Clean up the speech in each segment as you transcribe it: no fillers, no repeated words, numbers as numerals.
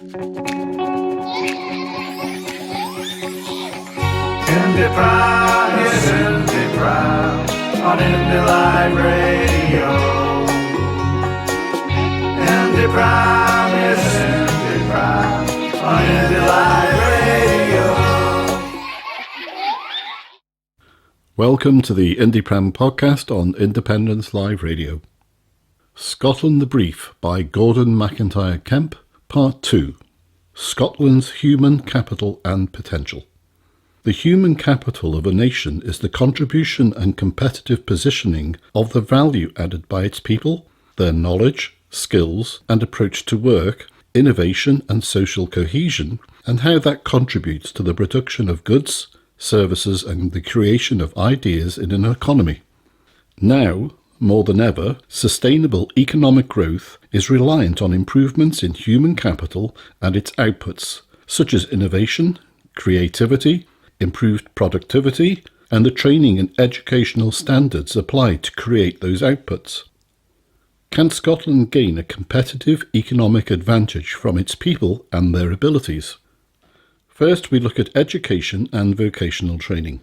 IndyPram, yes, IndyPram, on IndyLive.Radio. IndyPram, yes, IndyPram, on IndyLive.Radio. Welcome to the IndyPram Podcast on Independence Live Radio. Scotland the Brief by Gordon MacIntyre-Kemp, Part 2. Scotland's Human Capital and Potential. The human capital of a nation is the contribution and competitive positioning of the value added by its people, their knowledge, skills and approach to work, innovation and social cohesion, and how that contributes to the production of goods, services and the creation of ideas in an economy. Now, more than ever, sustainable economic growth is reliant on improvements in human capital and its outputs, such as innovation, creativity, improved productivity, and the training and educational standards applied to create those outputs. Can Scotland gain a competitive economic advantage from its people and their abilities? First, we look at education and vocational training.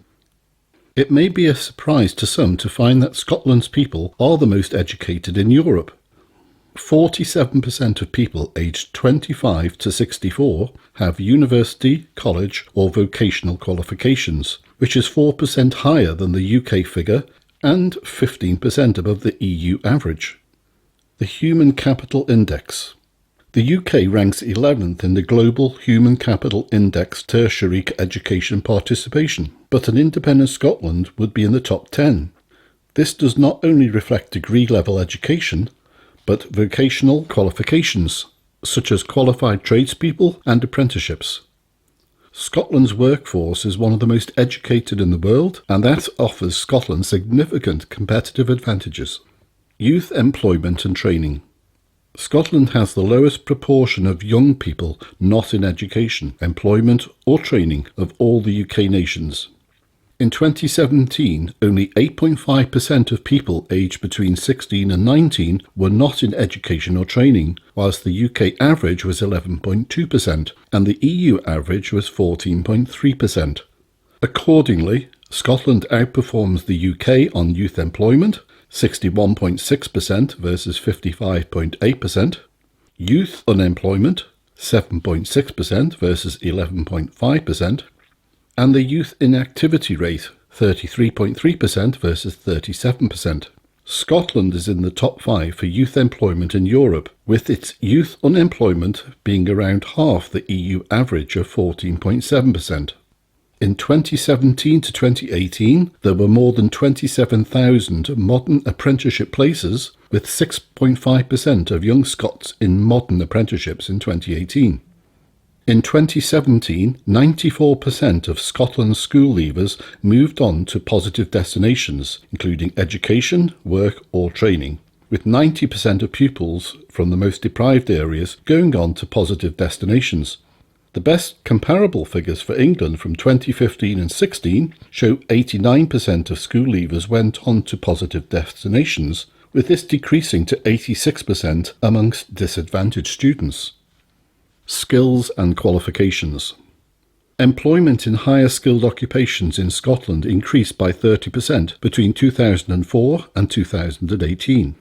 It may be a surprise to some to find that Scotland's people are the most educated in Europe. 47% of people aged 25 to 64 have university, college or vocational qualifications, which is 4% higher than the UK figure and 15% above the EU average. The Human Capital Index. The UK ranks 11th in the Global Human Capital Index tertiary education participation, but an independent Scotland would be in the top 10. This does not only reflect degree-level education, but vocational qualifications, such as qualified tradespeople and apprenticeships. Scotland's workforce is one of the most educated in the world, and that offers Scotland significant competitive advantages. Youth employment and training. Scotland has the lowest proportion of young people not in education, employment or training of all the UK nations. In 2017, only 8.5% of people aged between 16 and 19 were not in education or training, whilst the UK average was 11.2% and the EU average was 14.3%. Accordingly, Scotland outperforms the UK on youth employment, 61.6% versus 55.8%, youth unemployment, 7.6% versus 11.5%, and the youth inactivity rate, 33.3% versus 37%. Scotland is in the top 5 for youth employment in Europe, with its youth unemployment being around half the EU average of 14.7%. In 2017 to 2018, there were more than 27,000 modern apprenticeship places, with 6.5% of young Scots in modern apprenticeships in 2018. In 2017, 94% of Scotland's school leavers moved on to positive destinations, including education, work or training, with 90% of pupils from the most deprived areas going on to positive destinations. The best comparable figures for England from 2015 and 16 show 89% of school leavers went on to positive destinations, with this decreasing to 86% amongst disadvantaged students. Skills and qualifications. Employment in higher skilled occupations in Scotland increased by 30% between 2004 and 2018.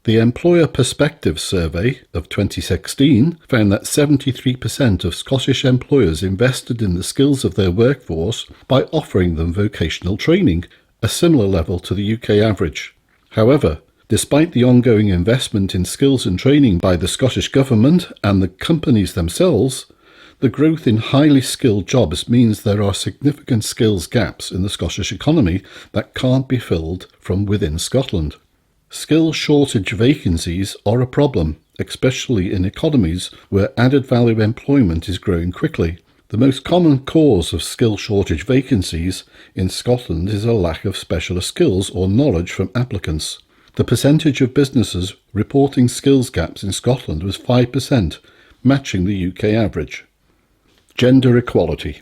The Employer Perspectives Survey of 2016 found that 73% of Scottish employers invested in the skills of their workforce by offering them vocational training, a similar level to the UK average. However, despite the ongoing investment in skills and training by the Scottish Government and the companies themselves, the growth in highly skilled jobs means there are significant skills gaps in the Scottish economy that can't be filled from within Scotland. Skill shortage vacancies are a problem, especially in economies where added value employment is growing quickly. The most common cause of skill shortage vacancies in Scotland is a lack of specialist skills or knowledge from applicants. The percentage of businesses reporting skills gaps in Scotland was 5%, matching the UK average. Gender equality.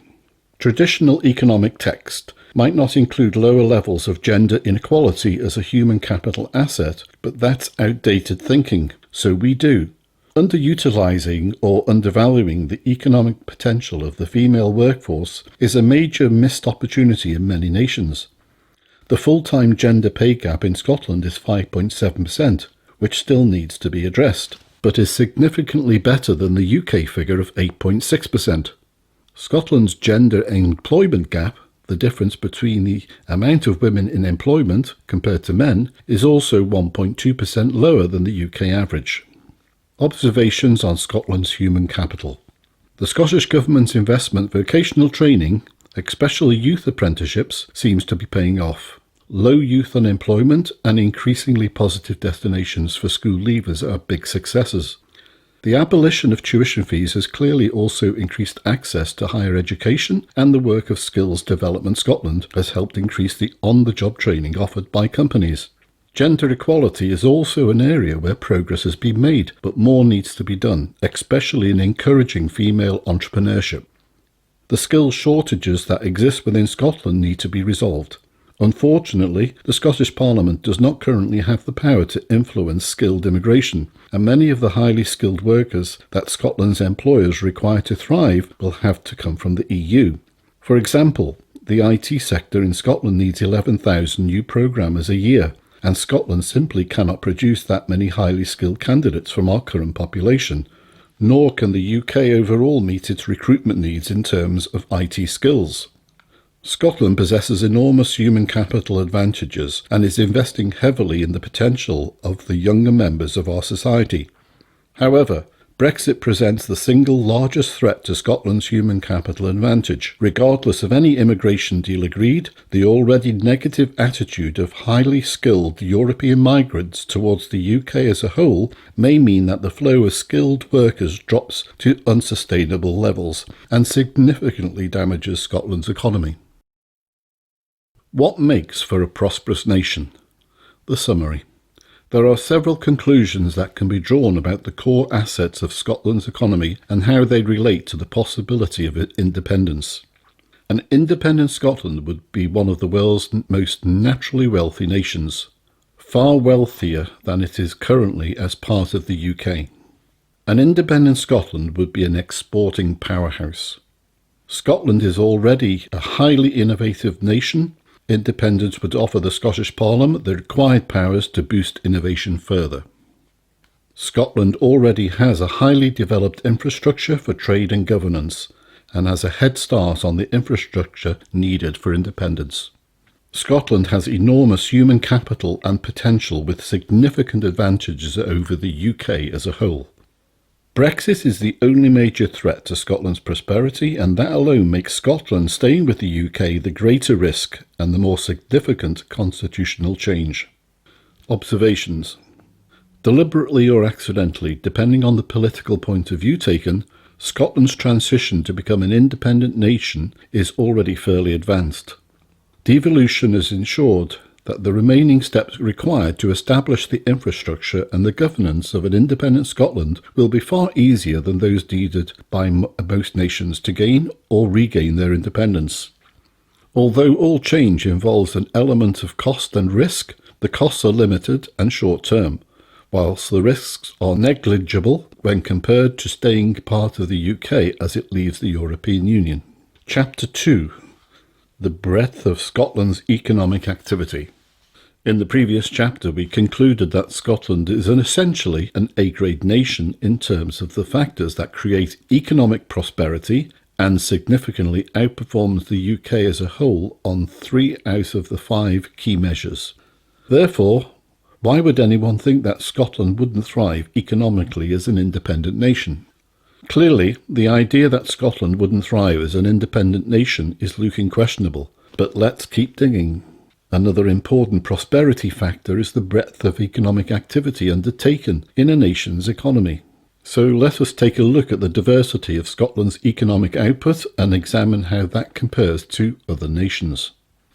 Traditional economic text might not include lower levels of gender inequality as a human capital asset, but that's outdated thinking, so we do. Underutilising or undervaluing the economic potential of the female workforce is a major missed opportunity in many nations. The full-time gender pay gap in Scotland is 5.7%, which still needs to be addressed, but is significantly better than the UK figure of 8.6%. Scotland's gender employment gap, the difference between the amount of women in employment compared to men, is also 1.2% lower than the UK average. Observations on Scotland's human capital. The Scottish Government's investment vocational training, especially youth apprenticeships, seems to be paying off. Low youth unemployment and increasingly positive destinations for school leavers are big successes. The abolition of tuition fees has clearly also increased access to higher education, and the work of Skills Development Scotland has helped increase the on-the-job training offered by companies. Gender equality is also an area where progress has been made, but more needs to be done, especially in encouraging female entrepreneurship. The skills shortages that exist within Scotland need to be resolved. Unfortunately, the Scottish Parliament does not currently have the power to influence skilled immigration, and many of the highly skilled workers that Scotland's employers require to thrive will have to come from the EU. For example, the IT sector in Scotland needs 11,000 new programmers a year, and Scotland simply cannot produce that many highly skilled candidates from our current population, nor can the UK overall meet its recruitment needs in terms of IT skills. Scotland possesses enormous human capital advantages and is investing heavily in the potential of the younger members of our society. However, Brexit presents the single largest threat to Scotland's human capital advantage. Regardless of any immigration deal agreed, the already negative attitude of highly skilled European migrants towards the UK as a whole may mean that the flow of skilled workers drops to unsustainable levels and significantly damages Scotland's economy. What makes for a prosperous nation? The summary. There are several conclusions that can be drawn about the core assets of Scotland's economy and how they relate to the possibility of independence. An independent Scotland would be one of the world's most naturally wealthy nations, far wealthier than it is currently as part of the UK. An independent Scotland would be an exporting powerhouse. Scotland is already a highly innovative nation. Independence would offer the Scottish Parliament the required powers to boost innovation further. Scotland already has a highly developed infrastructure for trade and governance, and has a head start on the infrastructure needed for independence. Scotland has enormous human capital and potential with significant advantages over the UK as a whole. Brexit is the only major threat to Scotland's prosperity, and that alone makes Scotland staying with the UK the greater risk and the more significant constitutional change. Observations. Deliberately or accidentally, depending on the political point of view taken, Scotland's transition to become an independent nation is already fairly advanced. Devolution has ensured that the remaining steps required to establish the infrastructure and the governance of an independent Scotland will be far easier than those needed by most nations to gain or regain their independence. Although all change involves an element of cost and risk, the costs are limited and short-term, whilst the risks are negligible when compared to staying part of the UK as it leaves the European Union. Chapter 2. The breadth of Scotland's economic activity. In the previous chapter, we concluded that Scotland is essentially an A-grade nation in terms of the factors that create economic prosperity and significantly outperforms the UK as a whole on 3 out of the 5 key measures. Therefore, why would anyone think that Scotland wouldn't thrive economically as an independent nation? Clearly, the idea that Scotland wouldn't thrive as an independent nation is looking questionable, but let's keep digging. Another important prosperity factor is the breadth of economic activity undertaken in a nation's economy. So let us take a look at the diversity of Scotland's economic output and examine how that compares to other nations.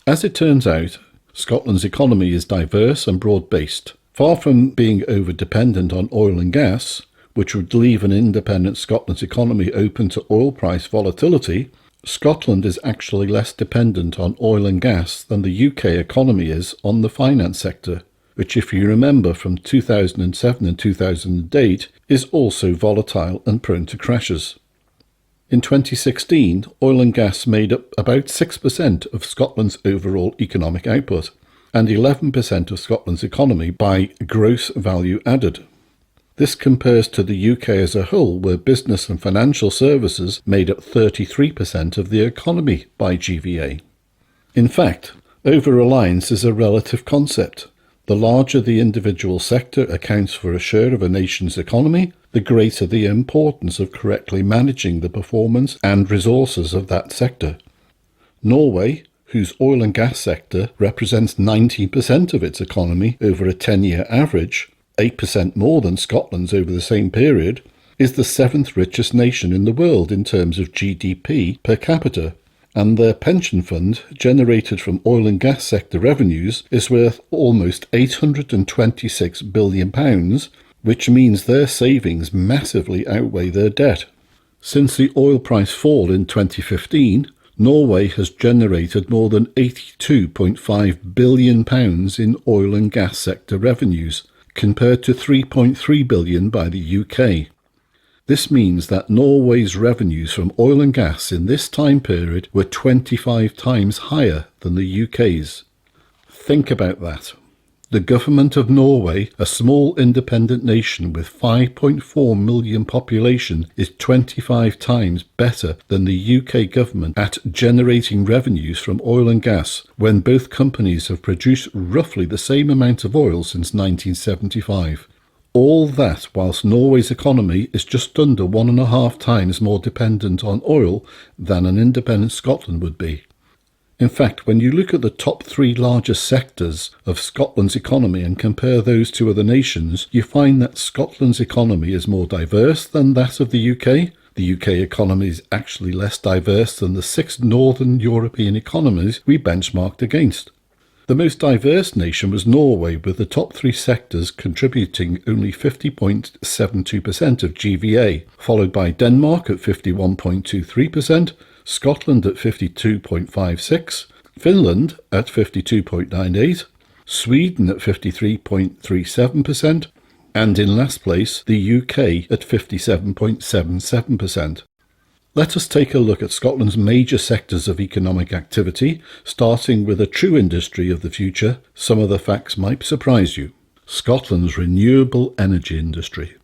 As it turns out, Scotland's economy is diverse and broad-based. Far from being over-dependent on oil and gas, which would leave an independent Scotland's economy open to oil price volatility, Scotland is actually less dependent on oil and gas than the UK economy is on the finance sector, which, if you remember from 2007 and 2008, is also volatile and prone to crashes. In 2016, oil and gas made up about 6% of Scotland's overall economic output and 11% of Scotland's economy by gross value added. This compares to the UK as a whole, where business and financial services made up 33% of the economy by GVA. In fact, over-reliance is a relative concept. The larger the individual sector accounts for a share of a nation's economy, the greater the importance of correctly managing the performance and resources of that sector. Norway, whose oil and gas sector represents 19% of its economy over a 10-year average, 8% more than Scotland's over the same period, is the 7th richest nation in the world in terms of GDP per capita, and their pension fund, generated from oil and gas sector revenues, is worth almost £826 billion, which means their savings massively outweigh their debt. Since the oil price fall in 2015, Norway has generated more than £82.5 billion in oil and gas sector revenues, compared to £3.3 billion by the UK. This means that Norway's revenues from oil and gas in this time period were 25 times higher than the UK's. Think about that. The government of Norway, a small independent nation with 5.4 million population, is 25 times better than the UK government at generating revenues from oil and gas, when both companies have produced roughly the same amount of oil since 1975. All that whilst Norway's economy is just under 1.5 times more dependent on oil than an independent Scotland would be. In fact, when you look at the top 3 largest sectors of Scotland's economy and compare those to other nations, you find that Scotland's economy is more diverse than that of the UK. The UK economy is actually less diverse than the 6 northern European economies we benchmarked against. The most diverse nation was Norway, with the top 3 sectors contributing only 50.72% of GVA, followed by Denmark at 51.23%, Scotland at 52.56%, Finland at 52.98%, Sweden at 53.37%, and in last place, the UK at 57.77%. Let us take a look at Scotland's major sectors of economic activity, starting with a true industry of the future. Some of the facts might surprise you. Scotland's renewable energy industry.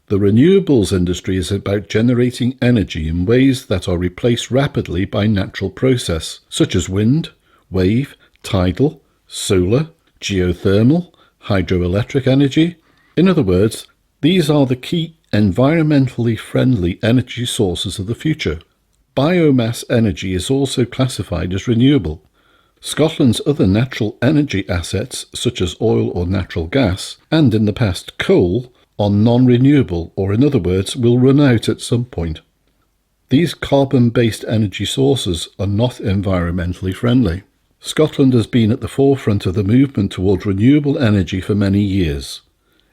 The renewables industry is about generating energy in ways that are replaced rapidly by natural process, such as wind, wave, tidal, solar, geothermal, hydroelectric energy. In other words, these are the key environmentally friendly energy sources of the future. Biomass energy is also classified as renewable. Scotland's other natural energy assets, such as oil or natural gas, and in the past coal, are non-renewable, or in other words, will run out at some point. These carbon-based energy sources are not environmentally friendly. Scotland has been at the forefront of the movement towards renewable energy for many years.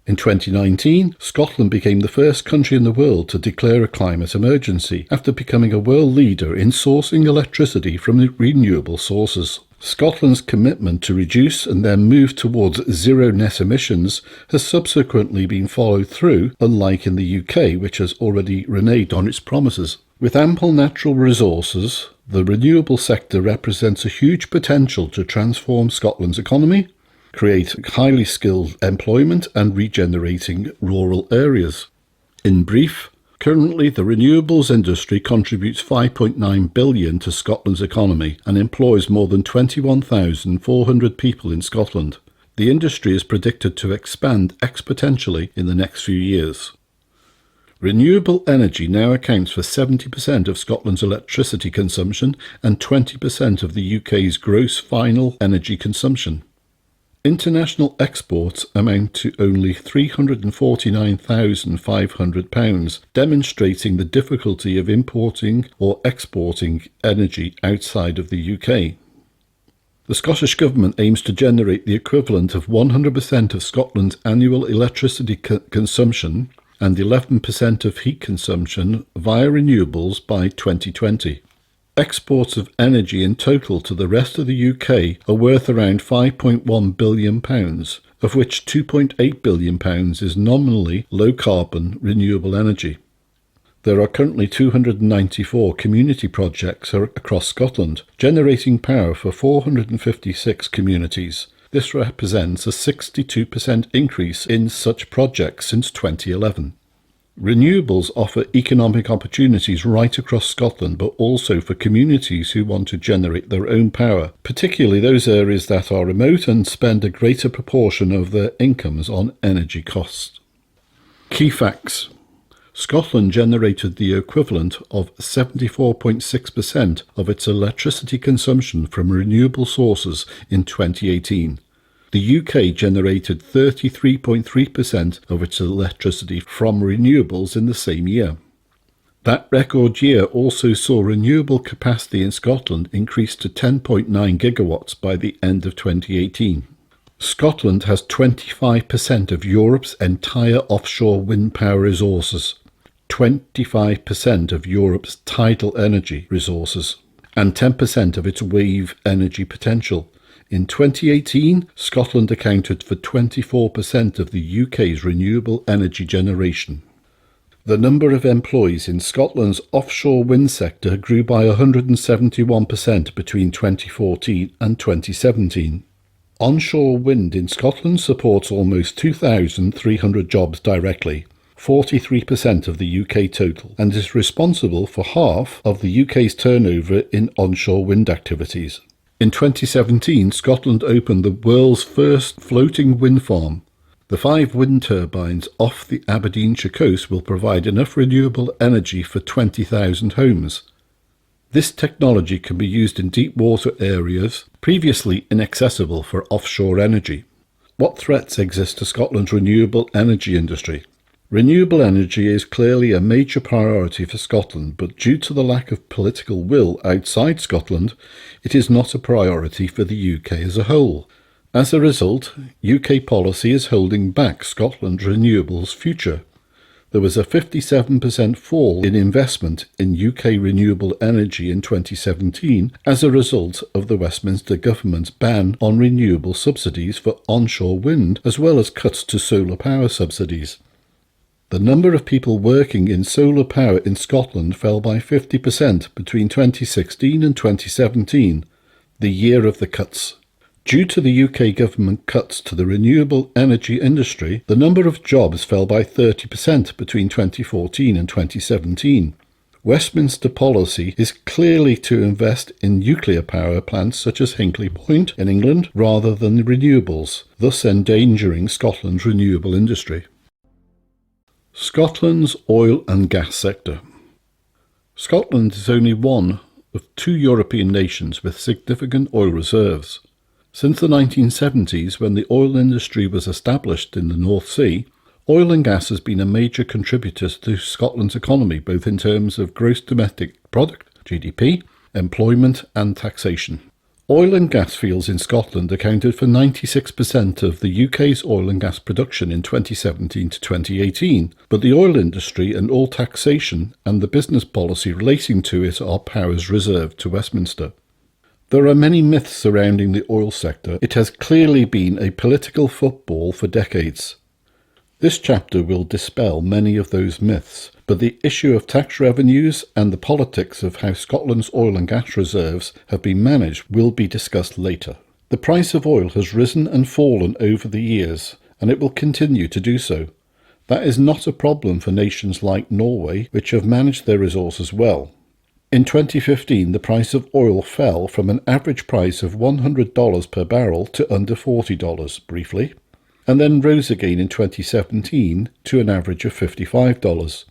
In 2019, Scotland became the first country in the world to declare a climate emergency after becoming a world leader in sourcing electricity from renewable sources. Scotland's commitment to reduce and then move towards zero net emissions has subsequently been followed through, unlike in the UK, which has already reneged on its promises. With ample natural resources, the renewable sector represents a huge potential to transform Scotland's economy, create highly skilled employment and regenerating rural areas. In brief, currently the renewables industry contributes £5.9 billion to Scotland's economy and employs more than 21,400 people in Scotland. The industry is predicted to expand exponentially in the next few years. Renewable energy now accounts for 70% of Scotland's electricity consumption and 20% of the UK's gross final energy consumption. International exports amount to only £349,500, demonstrating the difficulty of importing or exporting energy outside of the UK. The Scottish Government aims to generate the equivalent of 100% of Scotland's annual electricity consumption and 11% of heat consumption via renewables by 2020. Exports of energy in total to the rest of the UK are worth around £5.1 billion, of which £2.8 billion is nominally low-carbon renewable energy. There are currently 294 community projects across Scotland, generating power for 456 communities. This represents a 62% increase in such projects since 2011. Renewables offer economic opportunities right across Scotland, but also for communities who want to generate their own power, particularly those areas that are remote and spend a greater proportion of their incomes on energy costs. Key facts. Scotland generated the equivalent of 74.6% of its electricity consumption from renewable sources in 2018. The UK generated 33.3% of its electricity from renewables in the same year. That record year also saw renewable capacity in Scotland increase to 10.9 gigawatts by the end of 2018. Scotland has 25% of Europe's entire offshore wind power resources, 25% of Europe's tidal energy resources, and 10% of its wave energy potential. In 2018, Scotland accounted for 24% of the UK's renewable energy generation. The number of employees in Scotland's offshore wind sector grew by 171% between 2014 and 2017. Onshore wind in Scotland supports almost 2,300 jobs directly, 43% of the UK total, and is responsible for half of the UK's turnover in onshore wind activities. In 2017, Scotland opened the world's first floating wind farm. The 5 wind turbines off the Aberdeenshire coast will provide enough renewable energy for 20,000 homes. This technology can be used in deep water areas previously inaccessible for offshore energy. What threats exist to Scotland's renewable energy industry? Renewable energy is clearly a major priority for Scotland, but due to the lack of political will outside Scotland, it is not a priority for the UK as a whole. As a result, UK policy is holding back Scotland's renewables future. There was a 57% fall in investment in UK renewable energy in 2017 as a result of the Westminster government's ban on renewable subsidies for onshore wind, as well as cuts to solar power subsidies. The number of people working in solar power in Scotland fell by 50% between 2016 and 2017, the year of the cuts. Due to the UK government cuts to the renewable energy industry, the number of jobs fell by 30% between 2014 and 2017. Westminster policy is clearly to invest in nuclear power plants such as Hinkley Point in England rather than renewables, thus endangering Scotland's renewable industry. Scotland's oil and gas sector. Scotland is only one of 2 European nations with significant oil reserves. Since the 1970s, when the oil industry was established in the North Sea, oil and gas has been a major contributor to Scotland's economy, both in terms of gross domestic product, GDP, employment and taxation. Oil and gas fields in Scotland accounted for 96% of the UK's oil and gas production in 2017 to 2018, but the oil industry and all taxation and the business policy relating to it are powers reserved to Westminster. There are many myths surrounding the oil sector. It has clearly been a political football for decades. This chapter will dispel many of those myths, but the issue of tax revenues and the politics of how Scotland's oil and gas reserves have been managed will be discussed later. The price of oil has risen and fallen over the years, and it will continue to do so. That is not a problem for nations like Norway, which have managed their resources well. In 2015, the price of oil fell from an average price of $100 per barrel to under $40 briefly, and then rose again in 2017 to an average of $55.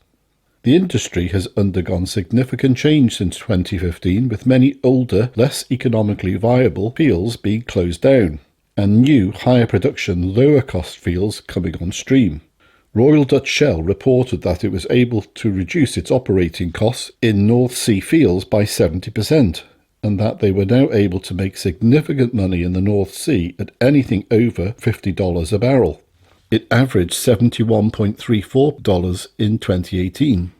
The industry has undergone significant change since 2015, with many older, less economically viable fields being closed down, and new, higher production, lower cost fields coming on stream. Royal Dutch Shell reported that it was able to reduce its operating costs in North Sea fields by 70%, and that they were now able to make significant money in the North Sea at anything over $50 a barrel. It averaged $71.34 in 2018.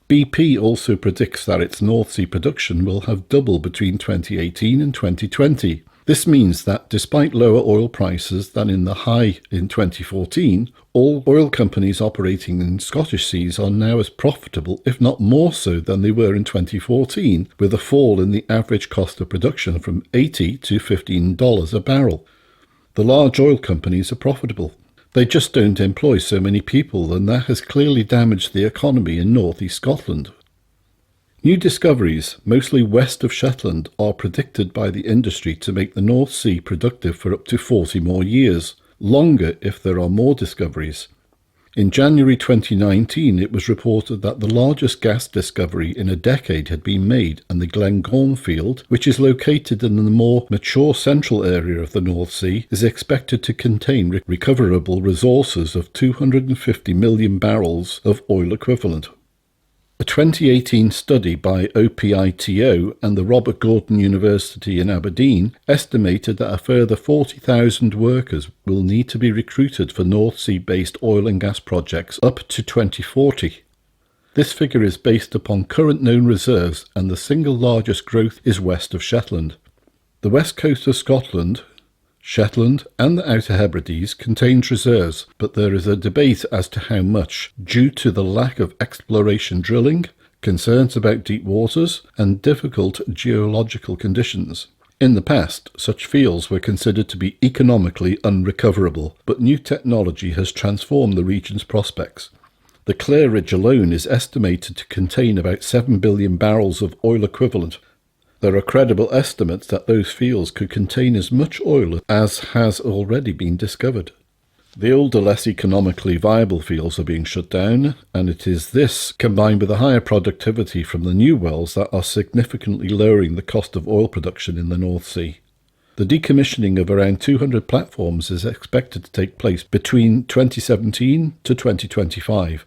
BP also predicts that its North Sea production will have doubled between 2018 and 2020, This means that despite lower oil prices than in the high in 2014, all oil companies operating in Scottish seas are now as profitable, if not more so, than they were in 2014, with a fall in the average cost of production from $80 to $15 a barrel. The large oil companies are profitable. They just don't employ so many people, and that has clearly damaged the economy in North East Scotland. New discoveries, mostly west of Shetland, are predicted by the industry to make the North Sea productive for up to 40 more years, longer if there are more discoveries. In January 2019, it was reported that the largest gas discovery in a decade had been made, and the Glengorm field, which is located in the more mature central area of the North Sea, is expected to contain recoverable resources of 250 million barrels of oil equivalent. A 2018 study by OPITO and the Robert Gordon University in Aberdeen estimated that a further 40,000 workers will need to be recruited for North Sea-based oil and gas projects up to 2040. This figure is based upon current known reserves, and the single largest growth is west of Shetland. The west coast of Scotland, Shetland and the Outer Hebrides contains reserves, but there is a debate as to how much, due to the lack of exploration drilling, concerns about deep waters, and difficult geological conditions. In the past, such fields were considered to be economically unrecoverable, but new technology has transformed the region's prospects. The Clare Ridge alone is estimated to contain about 7 billion barrels of oil equivalent. There are credible estimates that those fields could contain as much oil as has already been discovered. The older, less economically viable fields are being shut down, and it is this, combined with a higher productivity from the new wells, that are significantly lowering the cost of oil production in the North Sea. The decommissioning of around 200 platforms is expected to take place between 2017 to 2025,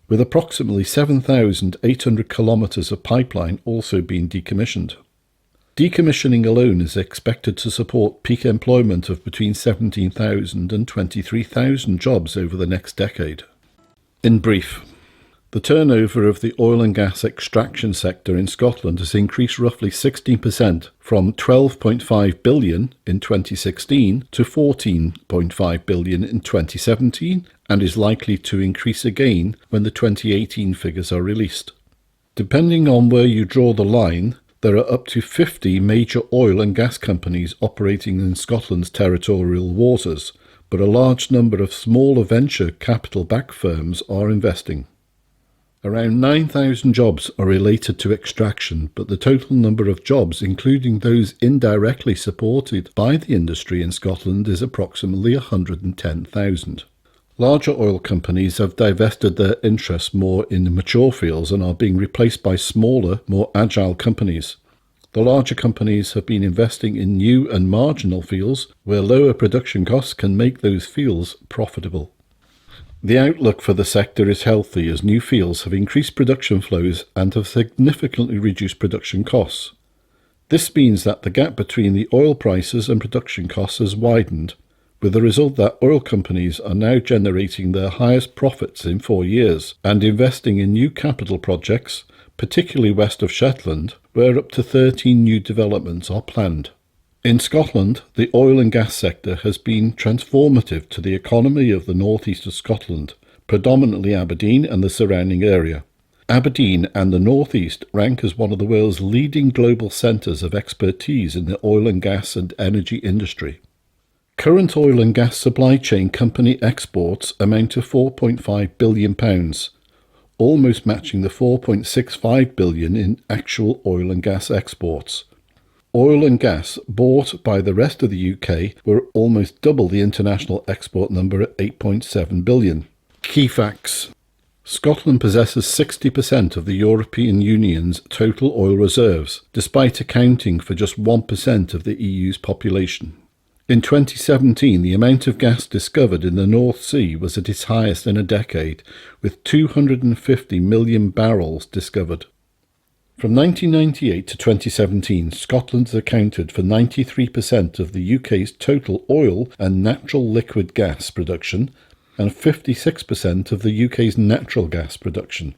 with approximately 7,800 kilometres of pipeline also being decommissioned. Decommissioning alone is expected to support peak employment of between 17,000 and 23,000 jobs over the next decade. In brief, the turnover of the oil and gas extraction sector in Scotland has increased roughly 16% from $12.5 billion in 2016 to $14.5 billion in 2017, and is likely to increase again when the 2018 figures are released. Depending on where you draw the line, there are up to 50 major oil and gas companies operating in Scotland's territorial waters, but a large number of smaller venture capital-backed firms are investing. Around 9,000 jobs are related to extraction, but the total number of jobs, including those indirectly supported by the industry in Scotland, is approximately 110,000. Larger oil companies have divested their interests more in mature fields and are being replaced by smaller, more agile companies. The larger companies have been investing in new and marginal fields where lower production costs can make those fields profitable. The outlook for the sector is healthy as new fields have increased production flows and have significantly reduced production costs. This means that the gap between the oil prices and production costs has widened, with the result that oil companies are now generating their highest profits in 4 years and investing in new capital projects, particularly west of Shetland, where up to 13 new developments are planned. In Scotland, the oil and gas sector has been transformative to the economy of the northeast of Scotland, predominantly Aberdeen and the surrounding area. Aberdeen and the northeast rank as one of the world's leading global centres of expertise in the oil and gas and energy industry. Current oil and gas supply chain company exports amount to £4.5 billion, almost matching the $4.65 billion in actual oil and gas exports. Oil and gas bought by the rest of the UK were almost double the international export number at 8.7 billion. Key facts. Scotland possesses 60% of the European Union's total oil reserves, despite accounting for just 1% of the EU's population. In 2017, the amount of gas discovered in the North Sea was at its highest in a decade, with 250 million barrels discovered. From 1998 to 2017, Scotland accounted for 93% of the UK's total oil and natural liquid gas production and 56% of the UK's natural gas production.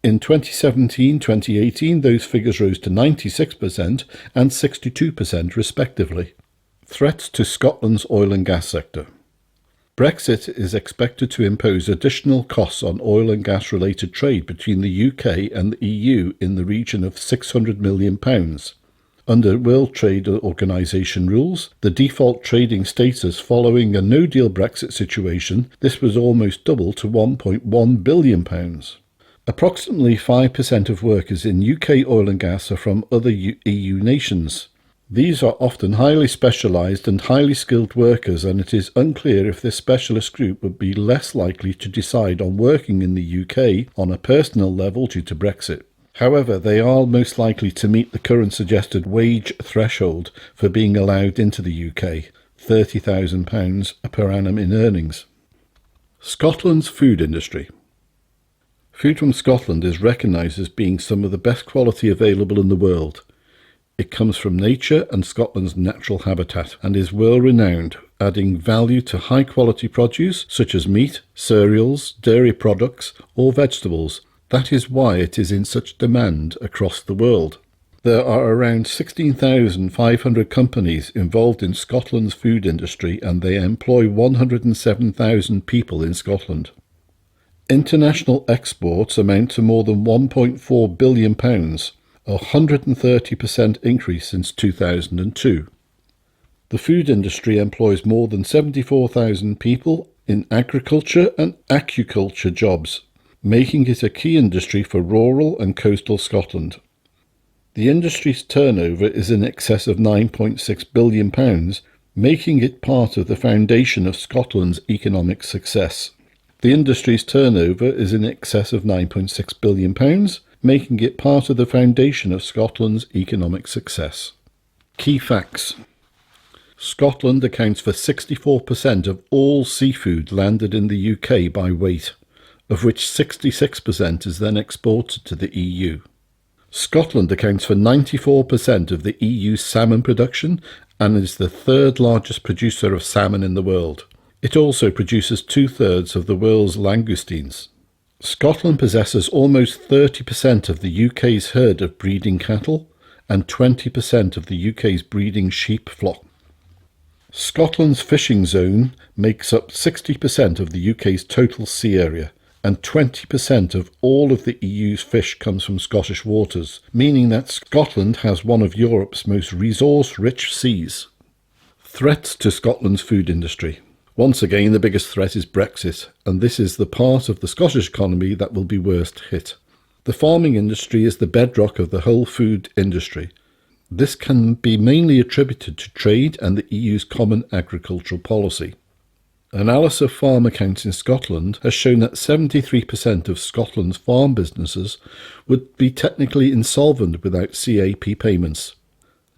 In 2017-2018, those figures rose to 96% and 62% respectively. Threats to Scotland's oil and gas sector. Brexit is expected to impose additional costs on oil and gas-related trade between the UK and the EU in the region of £600 million. Under World Trade Organization rules, the default trading status following a no-deal Brexit situation, this was almost double to £1.1 billion. Approximately 5% of workers in UK oil and gas are from other EU nations. These are often highly specialised and highly skilled workers, and it is unclear if this specialist group would be less likely to decide on working in the UK on a personal level due to Brexit. However, they are most likely to meet the current suggested wage threshold for being allowed into the UK, £30,000 per annum in earnings. Scotland's food industry. Food from Scotland is recognised as being some of the best quality available in the world. It comes from nature and Scotland's natural habitat and is well renowned, adding value to high quality produce such as meat, cereals, dairy products or vegetables. That is why it is in such demand across the world. There are around 16,500 companies involved in Scotland's food industry, and they employ 107,000 people in Scotland. International exports amount to more than £1.4 billion, a 130% increase since 2002. The food industry employs more than 74,000 people in agriculture and aquaculture jobs, making it a key industry for rural and coastal Scotland. The industry's turnover is in excess of £9.6 billion, making it part of the foundation of Scotland's economic success. The industry's turnover is in excess of £9.6 billion, making it part of the foundation of Scotland's economic success. Key facts. Scotland accounts for 64% of all seafood landed in the UK by weight, of which 66% is then exported to the EU. Scotland accounts for 94% of the EU's salmon production and is the third largest producer of salmon in the world. It also produces 2/3 of the world's langoustines. Scotland possesses almost 30% of the UK's herd of breeding cattle and 20% of the UK's breeding sheep flock. Scotland's fishing zone makes up 60% of the UK's total sea area, and 20% of all of the EU's fish comes from Scottish waters, meaning that Scotland has one of Europe's most resource-rich seas. Threats to Scotland's food industry. Once again, the biggest threat is Brexit, and this is the part of the Scottish economy that will be worst hit. The farming industry is the bedrock of the whole food industry. This can be mainly attributed to trade and the EU's common agricultural policy. Analysis of farm accounts in Scotland has shown that 73% of Scotland's farm businesses would be technically insolvent without CAP payments.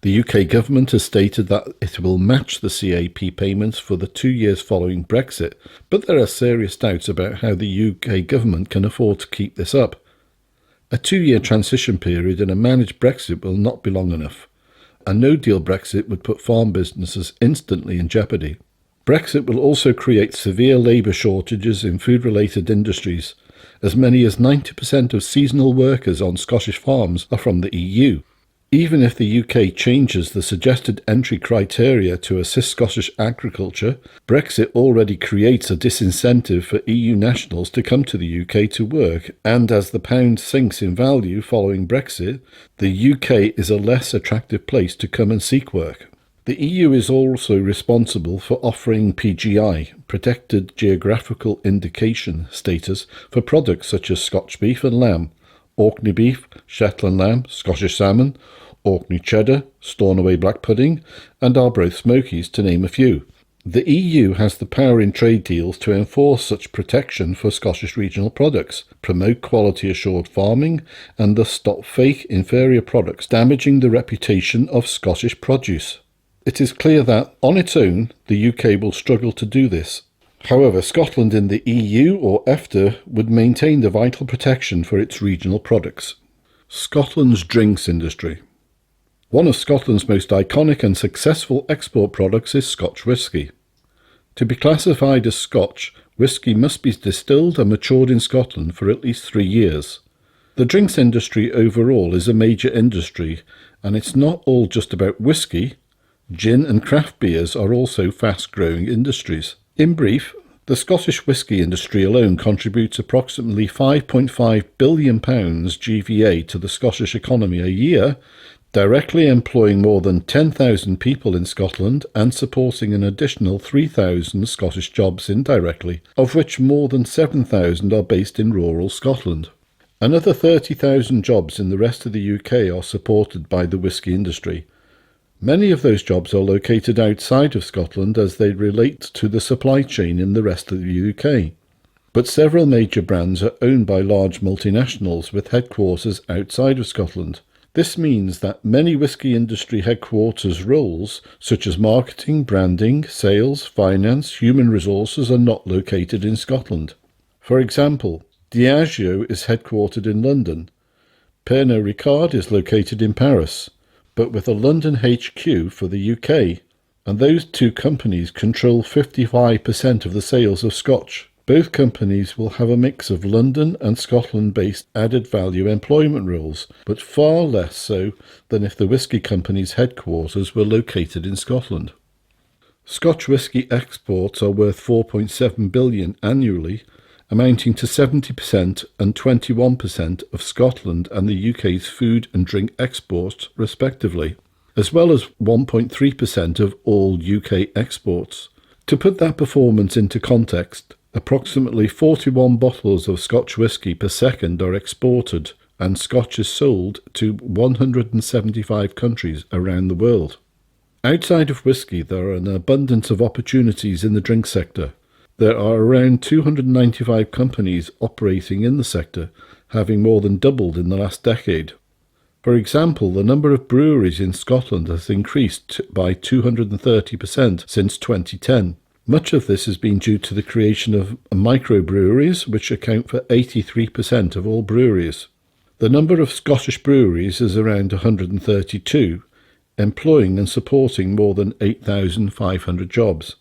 The UK government has stated that it will match the CAP payments for the 2 years following Brexit, but there are serious doubts about how the UK government can afford to keep this up. A 2-year transition period in a managed Brexit will not be long enough. A no-deal Brexit would put farm businesses instantly in jeopardy. Brexit will also create severe labour shortages in food-related industries. As many as 90% of seasonal workers on Scottish farms are from the EU. Even if the UK changes the suggested entry criteria to assist Scottish agriculture, Brexit already creates a disincentive for EU nationals to come to the UK to work, and as the pound sinks in value following Brexit, the UK is a less attractive place to come and seek work. The EU is also responsible for offering PGI, Protected Geographical Indication status, for products such as Scotch beef and lamb, Orkney beef, Shetland lamb, Scottish salmon, Orkney cheddar, Stornoway black pudding, and Arbroath smokies, to name a few. The EU has the power in trade deals to enforce such protection for Scottish regional products, promote quality-assured farming, and thus stop fake, inferior products damaging the reputation of Scottish produce. It is clear that, on its own, the UK will struggle to do this. However, Scotland in the EU or EFTA would maintain the vital protection for its regional products. Scotland's drinks industry. One of Scotland's most iconic and successful export products is Scotch whisky. To be classified as Scotch, whisky must be distilled and matured in Scotland for at least 3 years. The drinks industry overall is a major industry, and it's not all just about whisky. Gin and craft beers are also fast-growing industries. In brief, the Scottish whisky industry alone contributes approximately £5.5 billion GVA to the Scottish economy a year, directly employing more than 10,000 people in Scotland and supporting an additional 3,000 Scottish jobs indirectly, of which more than 7,000 are based in rural Scotland. Another 30,000 jobs in the rest of the UK are supported by the whisky industry. Many of those jobs are located outside of Scotland as they relate to the supply chain in the rest of the UK. But several major brands are owned by large multinationals with headquarters outside of Scotland. This means that many whisky industry headquarters roles, such as marketing, branding, sales, finance, human resources, are not located in Scotland. For example, Diageo is headquartered in London. Pernod Ricard is located in Paris, but with a London HQ for the UK, and those two companies control 55% of the sales of Scotch. Both companies will have a mix of London and Scotland-based added value employment roles, but far less so than if the whisky company's headquarters were located in Scotland. Scotch whisky exports are worth £4.7 billion annually, amounting to 70% and 21% of Scotland and the UK's food and drink exports, respectively, as well as 1.3% of all UK exports. To put that performance into context, approximately 41 bottles of Scotch whisky per second are exported, and Scotch is sold to 175 countries around the world. Outside of whisky, there are an abundance of opportunities in the drink sector. There are around 295 companies operating in the sector, having more than doubled in the last decade. For example, the number of breweries in Scotland has increased by 230% since 2010. Much of this has been due to the creation of microbreweries, which account for 83% of all breweries. The number of Scottish breweries is around 132, employing and supporting more than 8,500 jobs.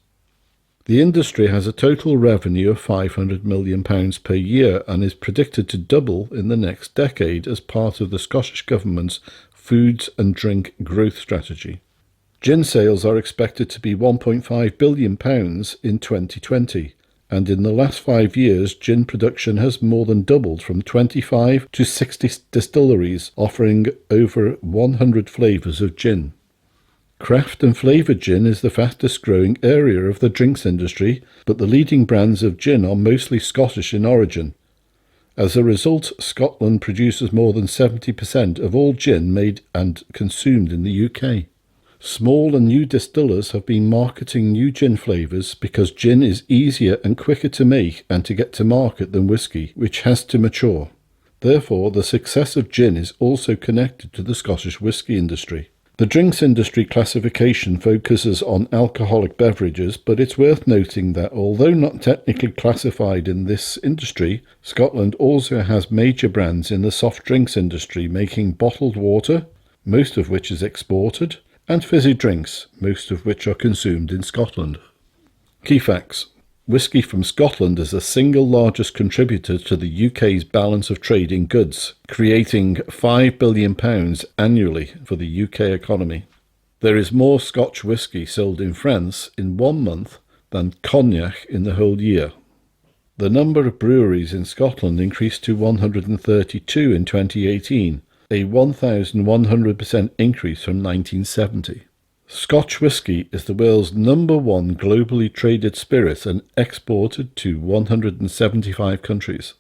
The industry has a total revenue of £500 million per year and is predicted to double in the next decade as part of the Scottish Government's Foods and Drink Growth Strategy. Gin sales are expected to be £1.5 billion in 2020, and in the last 5 years, gin production has more than doubled from 25 to 60 distilleries, offering over 100 flavours of gin. Craft and flavoured gin is the fastest growing area of the drinks industry, but the leading brands of gin are mostly Scottish in origin. As a result, Scotland produces more than 70% of all gin made and consumed in the UK. Small and new distillers have been marketing new gin flavours because gin is easier and quicker to make and to get to market than whisky, which has to mature. Therefore, the success of gin is also connected to the Scottish whisky industry. The drinks industry classification focuses on alcoholic beverages, but it's worth noting that although not technically classified in this industry, Scotland also has major brands in the soft drinks industry making bottled water, most of which is exported, and fizzy drinks, most of which are consumed in Scotland. Key facts. Whisky from Scotland is the single largest contributor to the UK's balance of trade in goods, creating £5 billion annually for the UK economy. There is more Scotch whisky sold in France in 1 month than cognac in the whole year. The number of breweries in Scotland increased to 132 in 2018, a 1,100% increase from 1970. Scotch whisky is the world's #1 globally traded spirit and exported to 175 countries.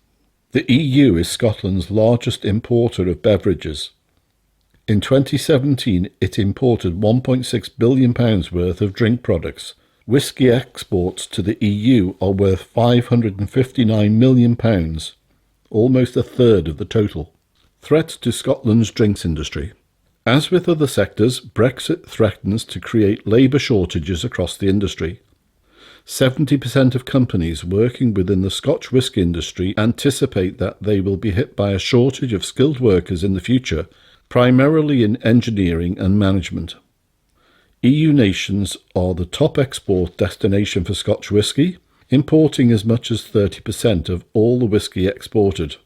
The EU is Scotland's largest importer of beverages. In 2017, it imported £1.6 billion worth of drink products. Whisky exports to the EU are worth £559 million, almost a third of the total. Threat to Scotland's drinks industry. As with other sectors, Brexit threatens to create labour shortages across the industry. 70% of companies working within the Scotch whisky industry anticipate that they will be hit by a shortage of skilled workers in the future, primarily in engineering and management. EU nations are the top export destination for Scotch whisky, importing as much as 30% of all the whisky exported.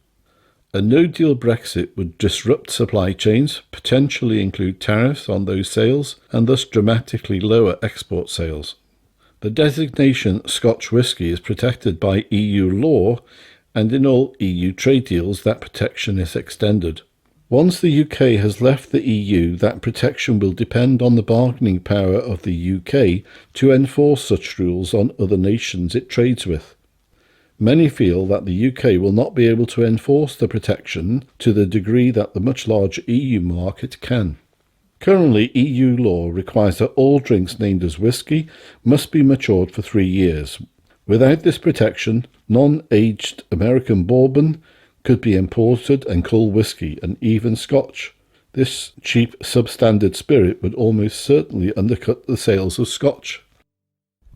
A no-deal Brexit would disrupt supply chains, potentially include tariffs on those sales, and thus dramatically lower export sales. The designation Scotch whisky is protected by EU law, and in all EU trade deals that protection is extended. Once the UK has left the EU, that protection will depend on the bargaining power of the UK to enforce such rules on other nations it trades with. Many feel that the UK will not be able to enforce the protection to the degree that the much larger EU market can. Currently, EU law requires that all drinks named as whisky must be matured for 3 years. Without this protection, non-aged American bourbon could be imported and called whisky, and even Scotch. This cheap substandard spirit would almost certainly undercut the sales of Scotch.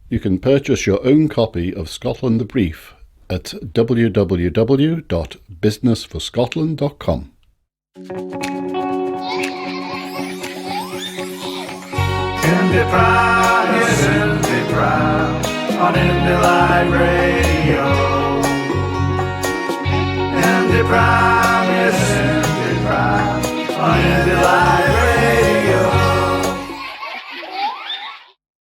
You can purchase your own copy of Scotland the Brief at www.businessforscotland.com. IndyPram, yes, IndyPram, on IndyLive.Radio. IndyPram.